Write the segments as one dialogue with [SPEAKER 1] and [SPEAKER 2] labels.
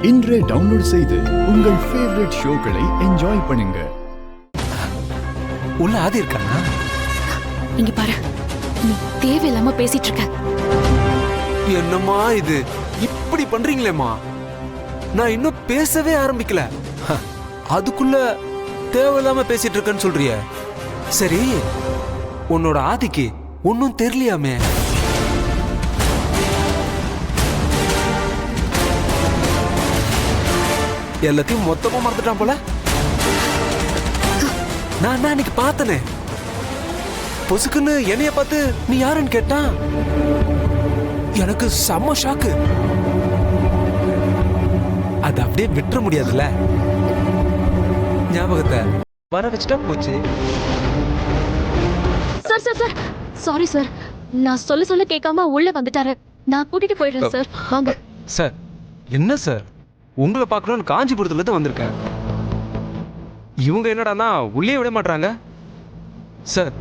[SPEAKER 1] இன்றே டவுன்லோட் செய்து உங்கள் ஃபேவரட் ஷோக்களை என்ஜாய் பண்ணுங்க.
[SPEAKER 2] உள்ள ஆதி இருக்கானா?
[SPEAKER 3] இங்க பாரு, நீ தேவையில்லாம பேசிட்டு இருக்க.
[SPEAKER 2] என்னம்மா இது இப்படி பண்றீங்களேம்மா? நான் இன்னும் பேசவே ஆரம்பிக்கல, அதுக்குள்ள தேவையில்லாம பேசிட்டு இருக்கேன்னு சொல்றிய. சரி, உன்னோட ஆதிக்கு ஒன்னும் தெரியலையாமே? எல்லாத்தையும் மொத்தமா மறந்துட்டான் போல. நான் அன்னைக்கு பார்த்தனே, பொசுக்குன்னு என்னைய பார்த்து நீ யாருன்னு கேட்டான். எனக்கு செம்ம ஷாக்கு. அது அப்படியே விட்டுற முடியாதுல்ல, ஞாபகத்தை வர வச்சுட்டா போச்சு.
[SPEAKER 3] Sir sir sir, sorry sir, நான் சொல்ல கேட்காம உள்ள வந்துட்டாரு. நான் கூட்டிட்டு போயிடுறேன் சார், வாங்க.
[SPEAKER 2] சார், என்ன சார், உங்களை பார்க்கணும்னு காஞ்சிபுரத்துல இருந்து வந்திருக்கேன். இவங்க என்னடானா உள்ளே விட மாட்டாங்க. சார்,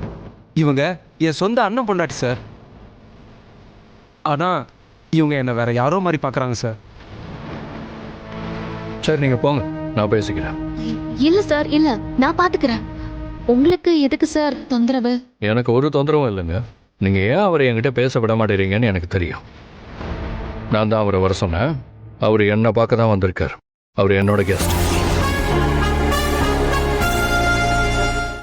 [SPEAKER 2] இவங்க என் சொந்த அண்ணன் பொண்டாட்டி சார். ஆனா இவங்க என்ன வேற யாரோ மாதிரி பார்க்கறாங்க சார்.
[SPEAKER 4] சரி, நீங்க போங்க, நான் பேசிக்கிறேன்.
[SPEAKER 3] இல்ல சார், இல்ல, நான் பாத்துக்கிறேன். உங்களுக்கு எதுக்கு சார் தொந்தரவு?
[SPEAKER 4] எனக்கு ஒரு தொந்தரவும் இல்லைங்க. நீங்க ஏன் அவரை என்கிட்ட பேச விட மாட்டேறீங்கன்னு எனக்கு தெரியும். நான் தான் அவரை வர சொன்னேன். அவர் என்னை பார்க்க தான் வந்திருக்கார். அவர் என்னோட கெஸ்ட்.